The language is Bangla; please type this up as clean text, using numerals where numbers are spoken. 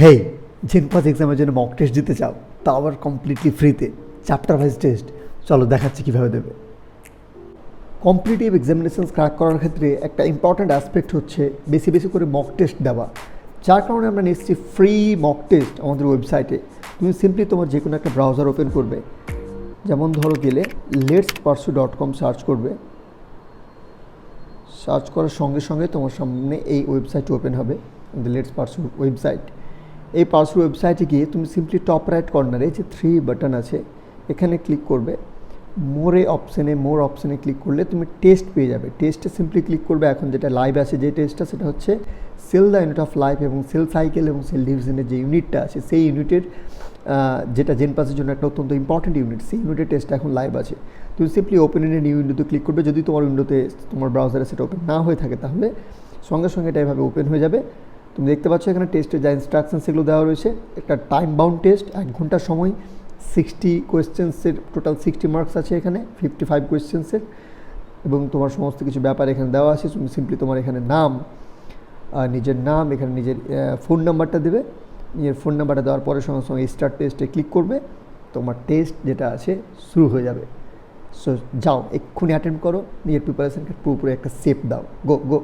হেই, জেনপাস এক্সামের জন্য মক টেস্ট দিতে চাও, তা আবার কমপ্লিটলি ফ্রিতে, চ্যাপ্টার ওয়াইজ টেস্ট। চলো দেখাচ্ছি কীভাবে দেবে। কম্পিটিটিভ এক্সামিনেশনস ক্র্যাক করার ক্ষেত্রে একটা ইম্পর্ট্যান্ট অ্যাসপেক্ট হচ্ছে বেশি বেশি করে মক টেস্ট দেওয়া। যার কারণে আমরা নিচ্ছি ফ্রি মক টেস্ট আমাদের ওয়েবসাইটে। তুমি সিম্পলি তোমার যে কোনো একটা ব্রাউজার ওপেন করবে, যেমন ধরো গেলে letspursue.com সার্চ করবে। সার্চ করার সঙ্গে সঙ্গে তোমার সামনে এই ওয়েবসাইটটি ওপেন হবে, লেটস পারসু ওয়েবসাইট। এই পারসু ওয়েবসাইটে গিয়ে তুমি সিম্পলি টপ রাইট কর্নারে যে 3 বাটন আছে এখানে ক্লিক করবে। মোর অপশানে ক্লিক করলে তুমি টেস্ট পেয়ে যাবে। টেস্টে সিম্পলি ক্লিক করবে। এখন যেটা লাইভ আছে যে টেস্টটা, সেটা হচ্ছে cell the unit of life এবং সেল সাইকেল এবং সেল ডিভিশনের যে ইউনিটটা আছে সেই ইউনিটের যেটা জেনপাসের জন্য একটা অত্যন্ত ইম্পর্টেন্ট ইউনিট, সেই ইউনিটের টেস্টটা এখন লাইভ আছে। তুমি simply open in a new উইন্ডোতে ক্লিক করবে। যদি তোমার উইন্ডোতে তোমার ব্রাউজারে সেটা ওপেন না হয়ে থাকে তাহলে সঙ্গে সঙ্গে এটা এভাবে ওপেন হয়ে যাবে। তুমি দেখতে পাচ্ছ এখানে টেস্টের যা ইনস্ট্রাকশন সেগুলো দেওয়া রয়েছে। একটা টাইম বাউন্ড টেস্ট, 1 ঘন্টার সময়, 60 কোয়েশ্চেন্সের টোটাল 60 মার্কস আছে এখানে, 55 কোয়েশ্চেন্সের, এবং তোমার সমস্ত কিছু ব্যাপার এখানে দেওয়া আছে। তুমি সিম্পলি তোমার এখানে নাম, নিজের নাম, এখানে নিজের ফোন নাম্বারটা দেবে। নিজের ফোন নাম্বারটা দেওয়ার পরে সঙ্গে সঙ্গে স্টার্ট টেস্টে ক্লিক করবে। তোমার টেস্ট যেটা আছে শুরু হয়ে যাবে। সো যাও, এক্ষুনি অ্যাটেন্ড করো, নিজের প্রিপারেশনকে পুরোপুরি একটা সেপ দাও। গো গো।